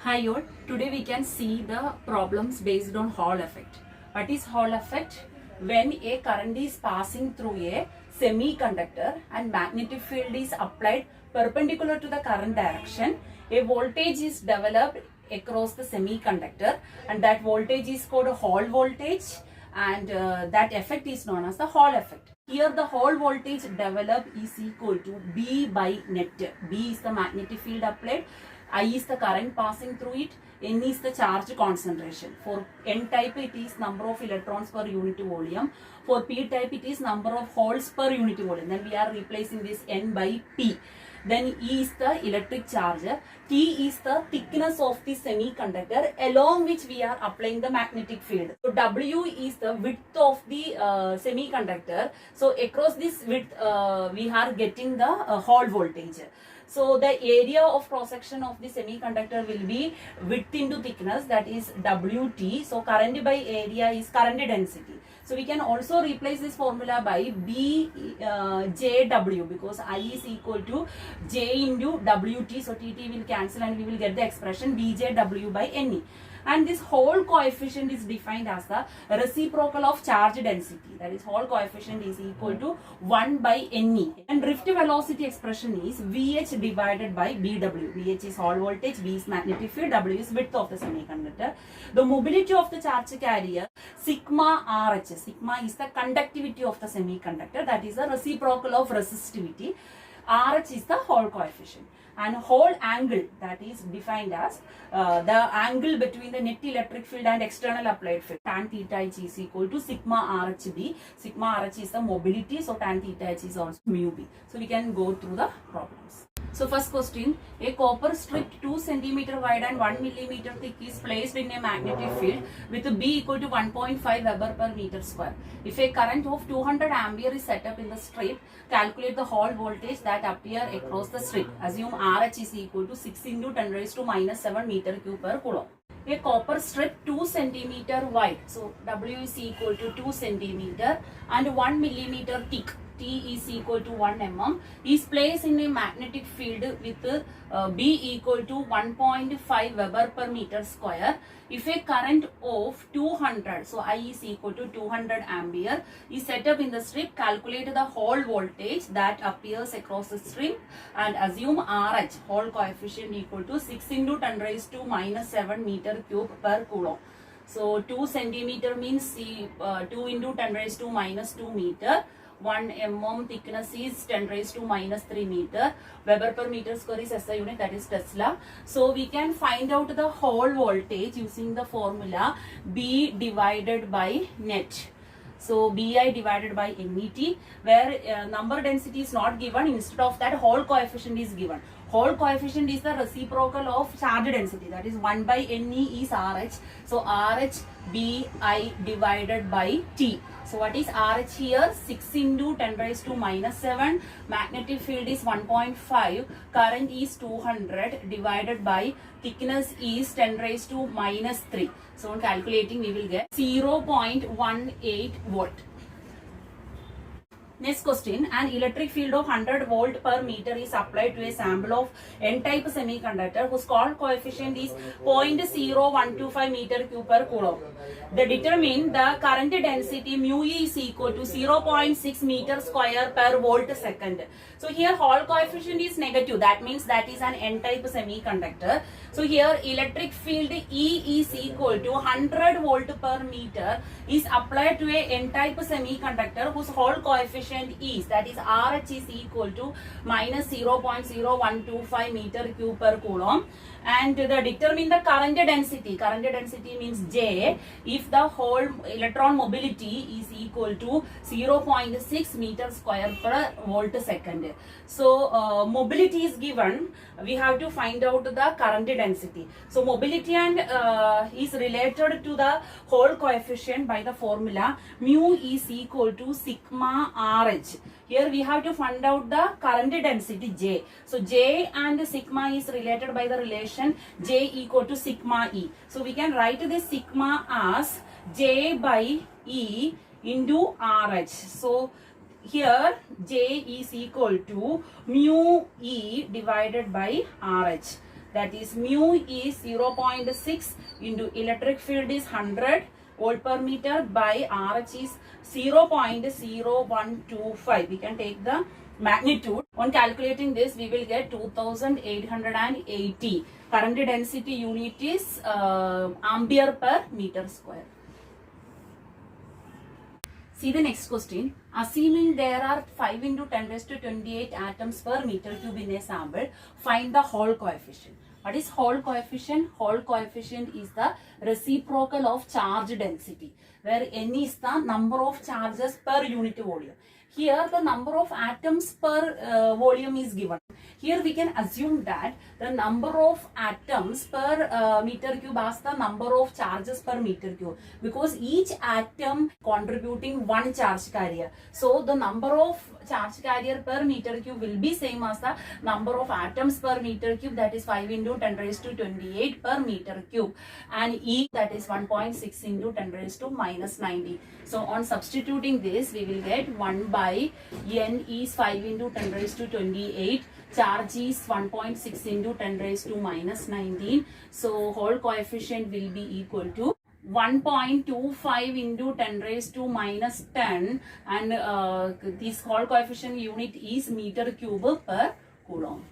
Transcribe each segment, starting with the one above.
Hi all, today we can see the problems based on Hall effect. What is Hall effect? When a current is passing through a semiconductor and magnetic field is applied perpendicular to the current direction, a voltage is developed across the semiconductor and that voltage is called a Hall voltage and that effect is known as the Hall effect. Here the Hall voltage developed is equal to B by net. B is the magnetic field applied, I is the current passing through it, N is the charge concentration. For N type it is number of electrons per unit volume. For P type it is number of holes per unit volume. Then we are replacing this N by P. Then E is the electric charge. T is the thickness of the semiconductor along which we are applying the magnetic field. So W is the width of the semiconductor. So across this width we are getting the Hall voltage. So the area of cross section of the semiconductor will be width into thickness, that is WT. So current by area is current density. So we can also replace this formula by BJW because I is equal to J into WT. So TT will cancel and we will get the expression BJW by NE. And this Hall coefficient is defined as the reciprocal of charge density. That is, Hall coefficient is equal to 1 by NE. And drift velocity expression is VH divided by BW. VH is Hall voltage, V is magnetic field, W is width of the semiconductor. The mobility of the charge carrier, sigma RH. Sigma is the conductivity of the semiconductor. That is the reciprocal of resistivity. RH is the Hall coefficient. And Hall angle, that is defined as the angle between the net electric field and external applied field. Tan theta h is equal to sigma RHB. Sigma RH is the mobility, so tan theta h is also mu b. So we can go through the problems. So first question, a copper strip 2 cm wide and 1 mm thick is placed in a magnetic field with B equal to 1.5 Weber per meter square. If a current of 200 ampere is set up in the strip, calculate the Hall voltage that appear across the strip. Assume RH is equal to 6 into 10 raised to minus 7 meter cube per coulomb. A copper strip 2 cm wide, so W is equal to 2 cm and 1 mm thick, T is equal to 1 mm, is placed in a magnetic field with B equal to 1.5 Weber per meter square. If a current of 200, so I is equal to 200 ampere, is set up in the strip, calculate the Hall voltage that appears across the strip and assume RH, Hall coefficient equal to 6 into 10 raised to minus 7 meter cube per coulomb. So 2 centimeter means 2 into 10 raised to minus 2 meter. 1 mm thickness is 10 raised to minus 3 meter. Weber per meter square is SI unit, that is Tesla. So we can find out the Hall voltage using the formula B divided by net. So Bi divided by NET, where number density is not given, instead of that Hall coefficient is given. Hall coefficient is the reciprocal of charge density, that is 1 by NE is RH. So RH Bi divided by T. So what is RH here? 6 into 10 raised to minus 7. Magnetic field is 1.5. Current is 200 divided by thickness is 10 raised to minus 3. So on calculating we will get 0.18 volt. Next question, an electric field of 100 volt per meter is applied to a sample of N-type semiconductor whose Hall coefficient is 0.0125 meter cube per coulomb. Determine the current density mu E is equal to 0.6 meter square per volt second. So here Hall coefficient is negative, that means that is an N-type semiconductor. So here electric field E is equal to 100 volt per meter is applied to a N-type semiconductor whose Hall coefficient is, that is RH is equal to minus 0.0125 meter cube per coulomb, and determine the current density. Current density means J if the whole electron mobility is equal to 0.6 meter square per volt second. So mobility is given, we have to find out the current density. So mobility and is related to the Hall coefficient by the formula mu is equal to sigma RH. Here we have to find out the current density J. So J and sigma is related by the relation J equal to sigma E. So we can write this sigma as J by E into RH. So here J is equal to mu E divided by RH. that is mu is 0.6 into electric field is 100 volt per meter by RH is 0.0125. We can take the magnitude. On calculating this, we will get 2880. Current density unit is ampere per meter square. See the next question. Assuming there are 5 into 10 raised to 28 atoms per meter cube in a sample, find the Hall coefficient. What is Hall coefficient? Hall coefficient is the reciprocal of charge density, where n is the number of charges per unit volume. Here the number of atoms per volume is given. Here we can assume that the number of atoms per meter cube as the number of charges per meter cube, because each atom contributing one charge carrier. So the number of charge carrier per meter cube will be same as the number of atoms per meter cube, that is 5 into 10 raised to 28 per meter cube, and E, that is 1.6 into 10 raised to minus 90. So on substituting this, we will get 1 by n is 5 into 10 raised to 28, charge is 1.6 into 10 raised to minus 19. So Hall coefficient will be equal to 1.25 into 10 raised to minus 10, and this Hall coefficient unit is meter cube per coulomb.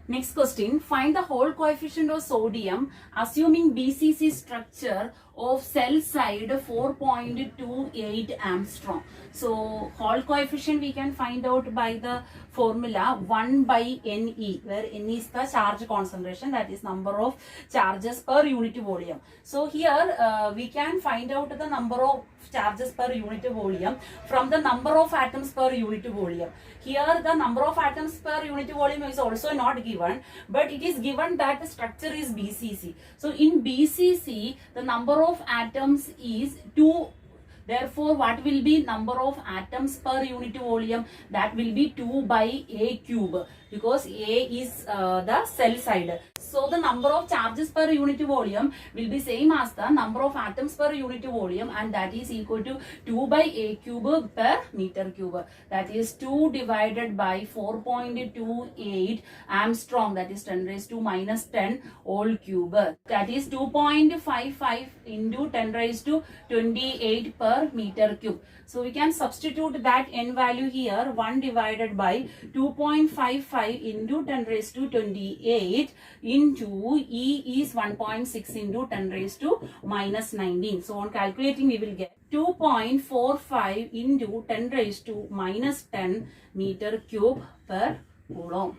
Next question, find the Hall coefficient of sodium assuming BCC structure of cell side 4.28 Armstrong. So Hall coefficient we can find out by the formula 1 by Ne, where N is the charge concentration, that is number of charges per unit volume. So here we can find out the number of charges per unit volume from the number of atoms per unit volume. Here the number of atoms per unit volume is also not given, but it is given that the structure is BCC. So in BCC the number of atoms is 2. Therefore, what will be number of atoms per unit volume? That will be 2 by A cube, because A is the cell side. So the number of charges per unit volume will be same as the number of atoms per unit volume, and that is equal to 2 by A cube per meter cube. That is 2 divided by 4.28 Armstrong, that is 10 raised to minus 10 whole cube. That is 2.55 into 10 raised to 28 per meter cube. So we can substitute that n value here, 1 divided by 2.55 into 10 raised to 28 into E is 1.6 into 10 raised to minus 19. So on calculating we will get 2.45 into 10 raised to minus 10 meter cube per coulomb.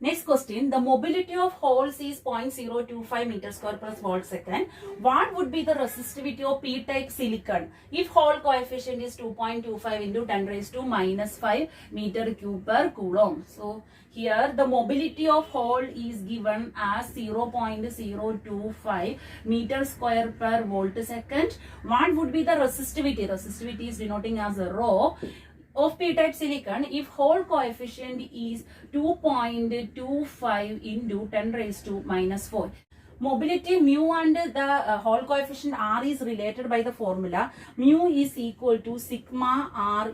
Next question, the mobility of holes is 0.025 meter square per volt second. What would be the resistivity of p-type silicon if Hall coefficient is 2.25 into 10 raised to minus 5 meter cube per coulomb? So here the mobility of hole is given as 0.025 meter square per volt second. What would be the resistivity? Resistivity is denoting as a rho of p-type silicon if Hall coefficient is 2.25 into 10 raised to minus 4. Mobility mu and the Hall coefficient R is related by the formula. Mu is equal to sigma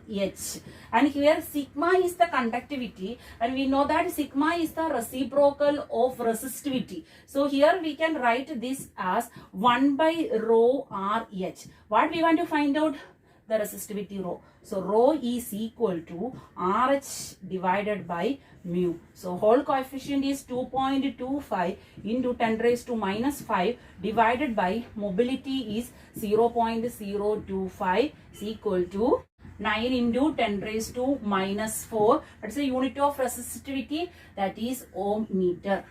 RH, and here sigma is the conductivity, and we know that sigma is the reciprocal of resistivity. So here we can write this as 1 by rho RH. What we want to find out? The resistivity rho. So rho is equal to RH divided by mu. So Hall coefficient is 2.25 into 10 raised to minus 5 divided by mobility is 0.025 is equal to 9 into 10 raised to minus 4. That's the unit of resistivity, that is ohm meter.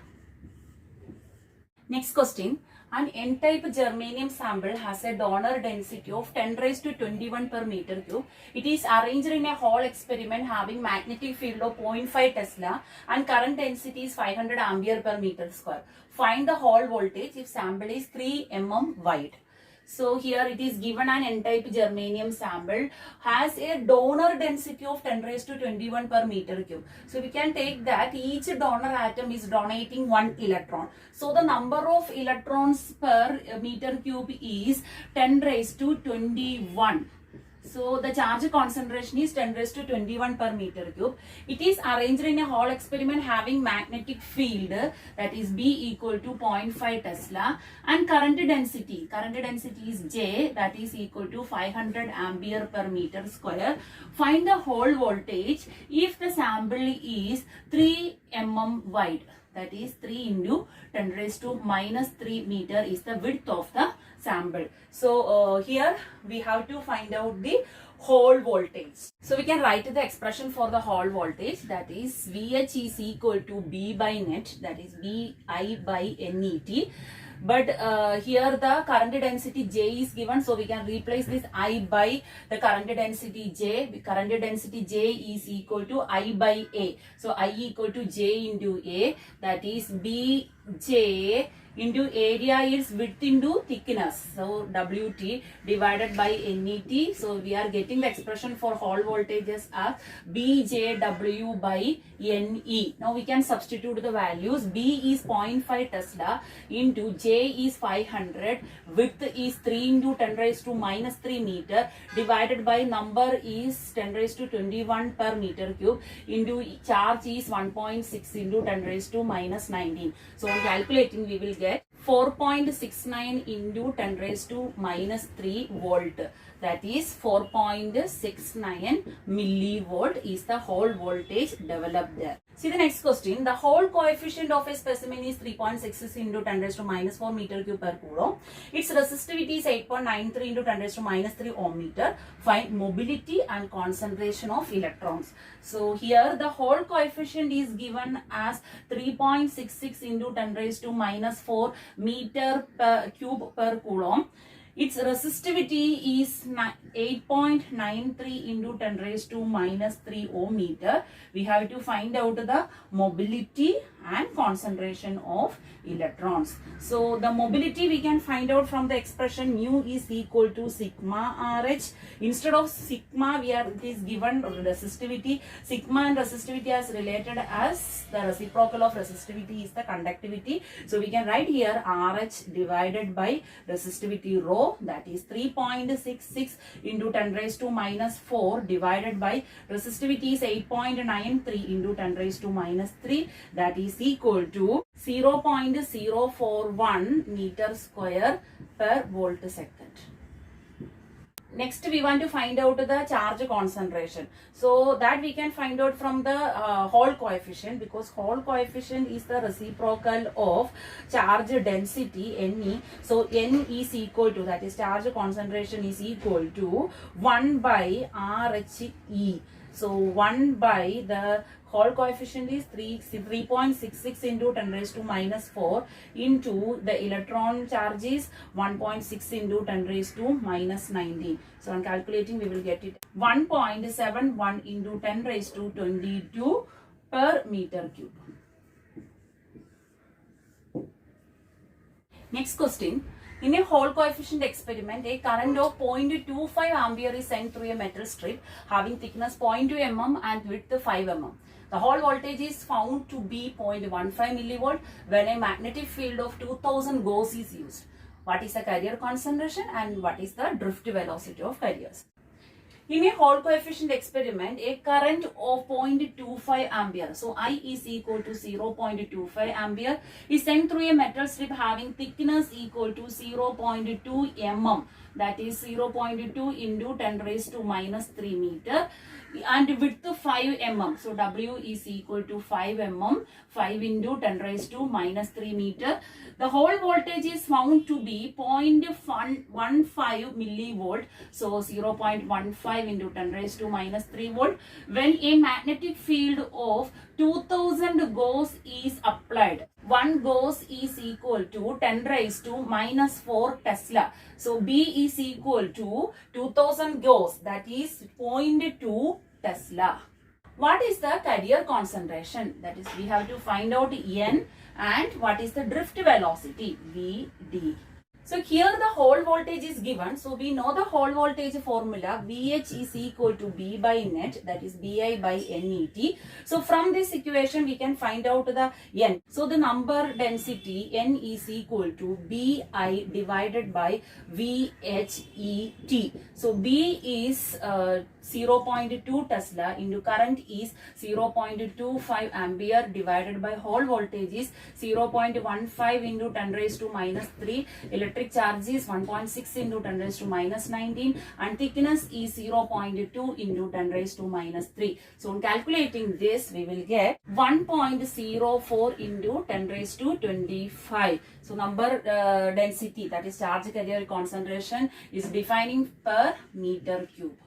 Next question. An N-type germanium sample has a donor density of 10 raised to 21 per meter cube. It is arranged in a Hall experiment having magnetic field of 0.5 Tesla and current density is 500 ampere per meter square. Find the Hall voltage if sample is 3 mm wide. So here it is given an N-type germanium sample has a donor density of 10 raised to 21 per meter cube. So we can take that each donor atom is donating 1 electron. So the number of electrons per meter cube is 10 raised to 21. So the charge concentration is 10 raised to 21 per meter cube. It is arranged in a Hall experiment having magnetic field, that is B equal to 0.5 Tesla, and current density is J, that is equal to 500 ampere per meter square. Find the Hall voltage if the sample is 3 mm wide, that is 3 into 10 raised to minus 3 meter is the width of the sample. So here we have to find out the Hall voltage. So we can write the expression for the Hall voltage, that is VH is equal to B by net, that is BI by NET. But here the current density J is given, so we can replace this I by the current density J. Current density J is equal to I by A. So I equal to J into A, that is BJ into area is width into thickness. So WT divided by NET. So we are getting the expression for Hall voltages as BJW by NE. Now we can substitute the values. B is 0.5 Tesla into J is 500. Width is 3 into 10 raised to minus 3 meter divided by number is 10 raised to 21 per meter cube into charge is 1.6 into 10 raised to minus 19. So on calculating we will get 4.69 into 10 raised to minus 3 volt. That is 4.69 millivolt is the Hall voltage developed there. See the next question. The Hall coefficient of a specimen is 3.66 into 10 raised to minus 4 meter cube per coulomb. Its resistivity is 8.93 into 10 raised to minus 3 ohm meter. Find mobility and concentration of electrons. So here the Hall coefficient is given as 3.66 into 10 raised to minus 4 meter per cube per coulomb. Its resistivity is 8.93 into 10 raised to minus 3 ohm meter. We have to find out the mobility and concentration of electrons. So the mobility we can find out from the expression mu is equal to sigma RH. Instead of sigma, it is given resistivity. Sigma and resistivity as related as the reciprocal of resistivity is the conductivity. So we can write here RH divided by resistivity rho, that is 3.66 into 10 raised to minus 4 divided by resistivity is 8.93 into 10 raised to minus 3, that is equal to 0.041 meter square per volt second. Next we want to find out the charge concentration. So that we can find out from the Hall coefficient, because Hall coefficient is the reciprocal of charge density Ne. So N is equal to, that is charge concentration is equal to 1 by RHE. So 1 by the Hall coefficient is 3.66 into 10 raised to minus 4 into the electron charge is 1.6 into 10 raised to minus 19. So on calculating we will get it 1.71 into 10 raised to 22 per meter cube. Next question. In a Hall coefficient experiment, a current of 0.25 ampere is sent through a metal strip having thickness 0.2 mm and width 5 mm. The Hall voltage is found to be 0.15 millivolt when a magnetic field of 2000 Gauss is used. What is the carrier concentration and what is the drift velocity of carriers? In a Hall coefficient experiment, a current of 0.25 ampere, so I is equal to 0.25 ampere, is sent through a metal strip having thickness equal to 0.2 mm, that is 0.2 into 10 raised to minus 3 meter, and width 5 mm. So W is equal to 5 mm, 5 into 10 raised to minus 3 meter. The Hall voltage is found to be 0.15 millivolt, so 0.15 into 10 raised to minus 3 volt when a magnetic field of 2000 Gauss is applied. 1 Gauss is equal to 10 raised to minus 4 Tesla. So B is equal to 2000 Gauss, that is 0.2 Tesla. What is the carrier concentration? That is, we have to find out N, and what is the drift velocity? Vd. So here the hole voltage is given. So we know the hole voltage formula. VH is equal to B by net, that is BI by NET. So from this equation we can find out the N. So the number density N is equal to BI divided by VHET. So B is 0.2 Tesla into current is 0.25 ampere divided by hole voltage is 0.15 into 10 raised to minus 3. Electric charge is 1.6 into 10 raised to minus 19 and thickness is 0.2 into 10 raised to minus 3. So on calculating this we will get 1.04 into 10 raised to 25. So number density, that is charge carrier concentration, is defining per meter cube.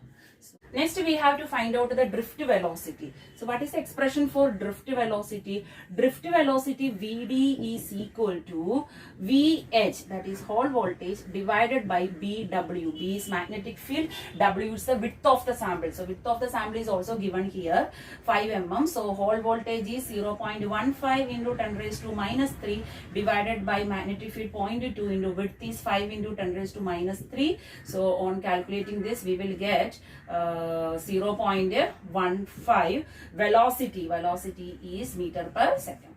Next we have to find out the drift velocity. So what is the expression for drift velocity? Drift velocity VD is equal to VH, that is hole voltage, divided by BW. B is magnetic field, W is the width of the sample. So width of the sample is also given here, 5 mm. So hole voltage is 0.15 into 10 raised to minus 3 divided by magnetic field 0.2 into width is 5 into 10 raised to minus 3. So on calculating this we will get 0.15. Velocity is meter per second.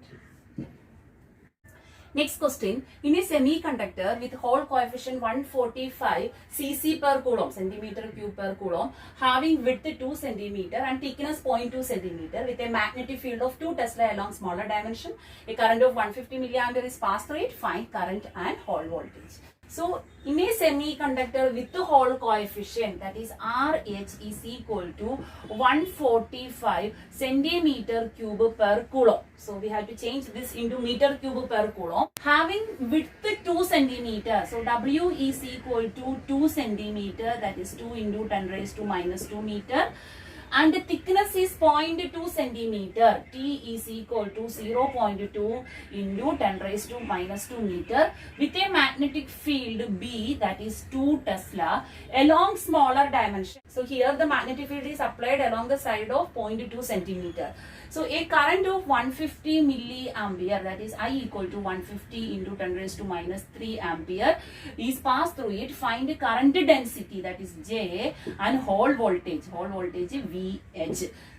Next question, in a semiconductor with hole coefficient 145 cc per coulomb, centimeter cube per coulomb, having width 2 cm and thickness 0.2 cm with a magnetic field of 2 Tesla along smaller dimension, a current of 150 milliampere is passed through it, find current and hole voltage. So, in a semiconductor with the hole coefficient, that is RH is equal to 145 centimeter cube per coulomb. So, we have to change this into meter cube per coulomb. Having width 2 centimeter, so W is equal to 2 centimeter, that is 2 into 10 raised to minus 2 meter. And the thickness is 0.2 centimeter. T is equal to 0.2 into 10 raised to minus 2 meter with a magnetic field B, that is 2 Tesla along smaller dimension. So here the magnetic field is applied along the side of 0.2 centimeter. So a current of 150 milliampere, that is I equal to 150 into 10 raised to minus 3 ampere is passed through it. Find the current density, that is J, and hole voltage VH.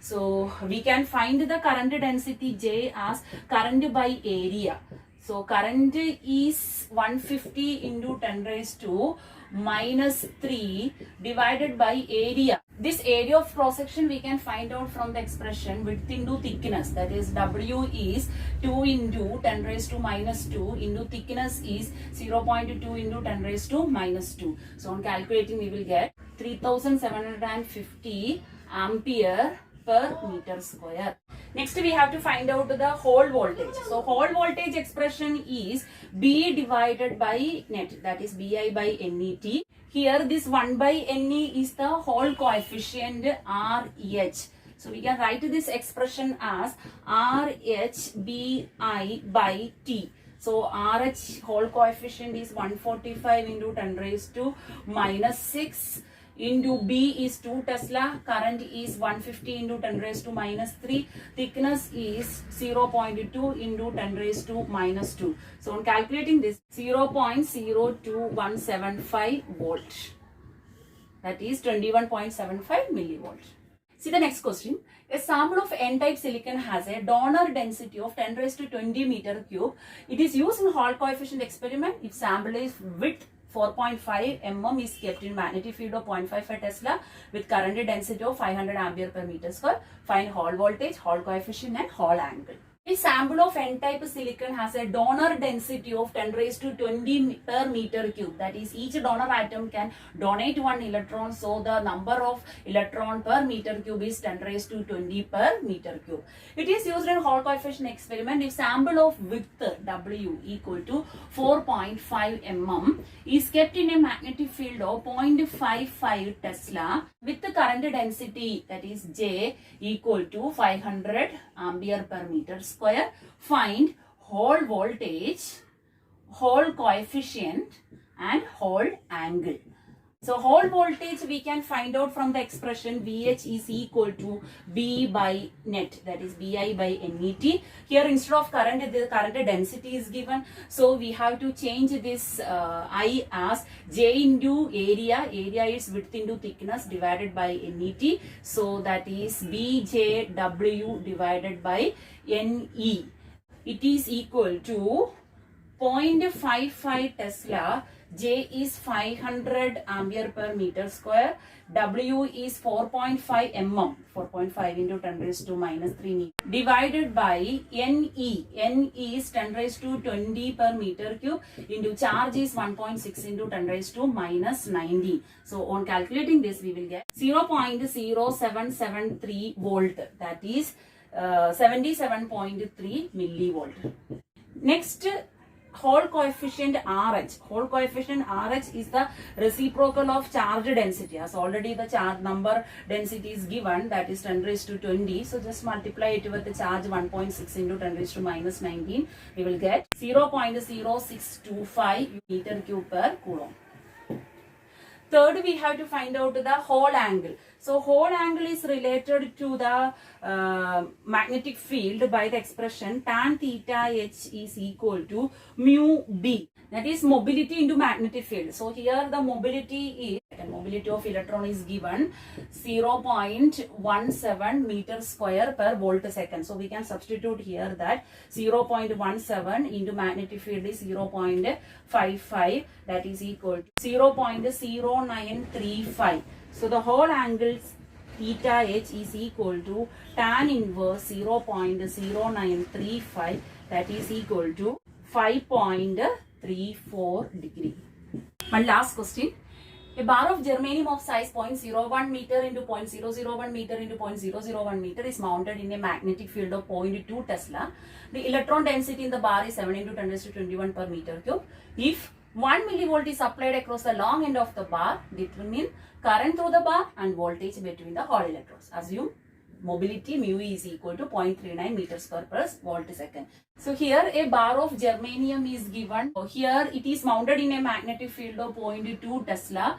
So we can find the current density J as current by area. So current is 150 into 10 raised to minus 3 divided by area. This area of cross section we can find out from the expression width into thickness, that is W is 2 into 10 raised to minus 2 into thickness is 0.2 into 10 raised to minus 2. So on calculating we will get 3750 ampere per meter square. Next we have to find out the hole voltage. So hole voltage expression is B divided by net, that is BI by NET. Here this 1 by NE is the hole coefficient RH. So we can write this expression as RHBI by T. So RH hole coefficient is 145 into 10 raised to minus 6 into B is 2 Tesla, current is 150 into 10 raised to minus 3, thickness is 0.2 into 10 raised to minus 2. So on calculating this, 0.02175 volt, that is 21.75 millivolt. See the next question. A sample of N-type silicon has a donor density of 10 raised to 20 meter cube. It is used in Hall coefficient experiment. If sample is width 4.5 mm is kept in magnetic field of 0.55 Tesla with current density of 500 ampere per meter square. Find Hall voltage, Hall coefficient and Hall angle. A sample of N-type silicon has a donor density of 10 raised to 20 per meter cube. That is, each donor atom can donate 1 electron. So, the number of electron per meter cube is 10 raised to 20 per meter cube. It is used in Hall coefficient experiment. If sample of width W equal to 4.5 mm is kept in a magnetic field of 0.55 Tesla with the current density, that is J, equal to 500 ampere per meter square, find Hall voltage, Hall coefficient and Hall angle. So whole voltage we can find out from the expression VH is equal to V by net, that is VI by NET. Here instead of current, the current density is given. So we have to change this I as J into area. Area is width into thickness divided by NET. So that is BJW divided by NE. It is equal to 0.55 Tesla. J is 500 ampere per meter square. W is 4.5 mm. 4.5 into 10 raised to minus 3 meter. Divided by NE. NE is 10 raised to 20 per meter cube. Into charge is 1.6 into 10 raised to minus 90. So on calculating this, we will get 0.0773 volt. That is 77.3 millivolt. Next, Hall coefficient RH. Hall coefficient RH is the reciprocal of charge density. As already the charge number density is given, that is 10 raised to 20. So just multiply it with the charge 1.6 into 10 raised to minus 19. We will get 0.0625 meter cube per coulomb. Third, we have to find out the Hall angle. So Hall angle is related to the magnetic field by the expression tan theta h is equal to mu b. That is mobility into magnetic field. So here the mobility of electron is given 0.17 meter square per volt second. So we can substitute here that 0.17 into magnetic field is 0.55, that is equal to 0.0935. So the whole angle theta h is equal to tan inverse 0.0935, that is equal to 5.34 degree. One last question. A bar of germanium of size 0.01 meter into 0.001 meter into 0.001 meter is mounted in a magnetic field of 0.2 Tesla. The electron density in the bar is 7 into 10 raised to 21 per meter cube. If 1 millivolt is applied across the long end of the bar, determine current through the bar and voltage between the Hall electrodes. Assume mobility mu is equal to 0.39 meters per volt second. So here a bar of germanium is given. So here it is mounted in a magnetic field of 0.2 Tesla.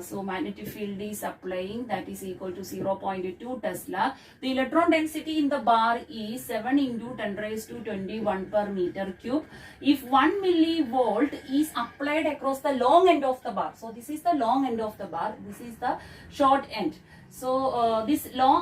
So magnetic field is applying, that is equal to 0.2 Tesla. The electron density in the bar is 7 into 10 raised to 21 per meter cube. If 1 millivolt is applied across the long end of the bar. So this is the long end of the bar. This is the short end. So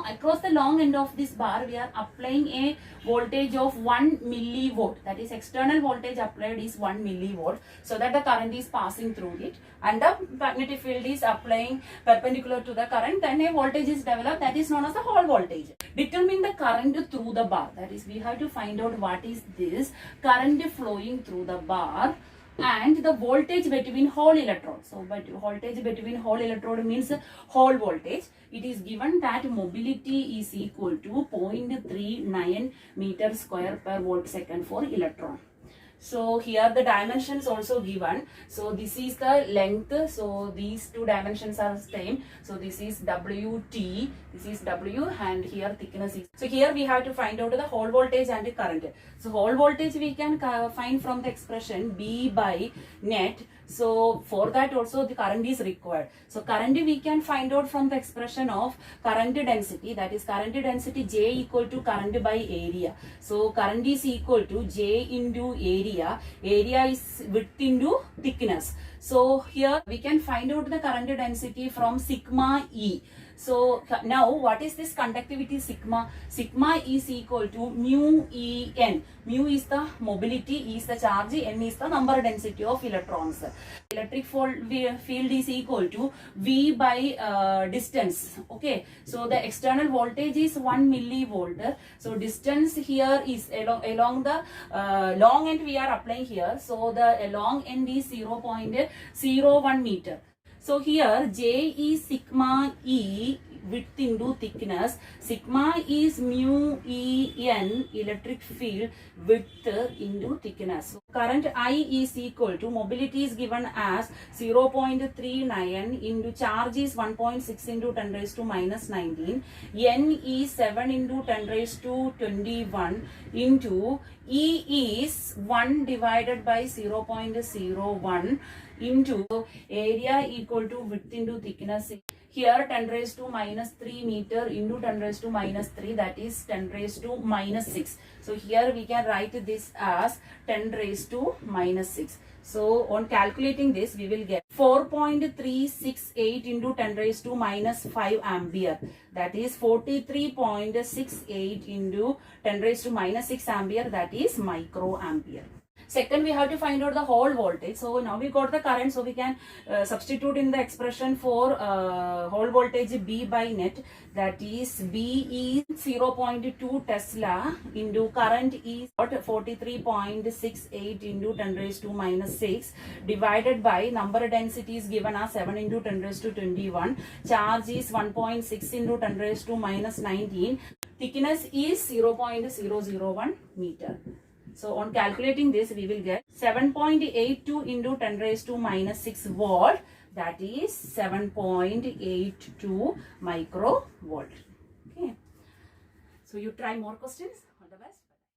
across the long end of this bar, we are applying a voltage of 1 millivolt. That is external voltage applied is 1 millivolt. So that the current is passing through it. And the magnetic field is applying perpendicular to the current. Then a voltage is developed, that is known as the Hall voltage. Determine the current through the bar. That is, we have to find out what is this current flowing through the bar and the voltage between Hall electrodes. So, but voltage between Hall electrode means Hall voltage. It is given that mobility is equal to 0.39 meter square per volt second for electron. So here the dimensions also given. So this is the length. So these two dimensions are same. So this is WT, this is W, and here thickness is. So here we have to find out the Hall voltage and the current. So Hall voltage we can find from the expression B by net. So for that also the current is required. So current we can find out from the expression of current density, that is current density J equal to current by area. So current is equal to J into area. Area is width into thickness. So here we can find out the current density from sigma E. So now what is this conductivity sigma? Sigma is equal to mu En. Mu is the mobility, E is the charge, N is the number density of electrons. Electric field is equal to V by distance. Okay, so the external voltage is 1 millivolt. So distance here is along the long end we are applying here. So the long end is 0.01 meter. So here J is sigma E width into thickness. Sigma is mu E n electric field width into thickness. So current I is equal to, mobility is given as 0.39 into charge is 1.6 into 10 raised to minus 19. N is 7 into 10 raised to 21 into E is 1 divided by 0.01 into area equal to width into thickness. Here 10 raised to minus 3 meter into 10 raised to minus 3, that is 10 raised to minus 6. So here we can write this as 10 raised to minus 6. So on calculating this, we will get 4.368 into 10 raised to minus 5 ampere. That is 43.68 into 10 raised to minus 6 ampere, that is microampere. Second, we have to find out the whole voltage. So now we got the current, so we can substitute in the expression for whole voltage B by net. That is B is 0.2 Tesla into current is 43.68 into 10 raised to minus 6 divided by number density is given as 7 into 10 raised to 21. Charge is 1.6 into 10 raised to minus 19. Thickness is 0.001 meter. So on calculating this, we will get 7.82 into 10 raised to minus 6 volt. That is 7.82 microvolt. Okay. So you try more questions. All the best.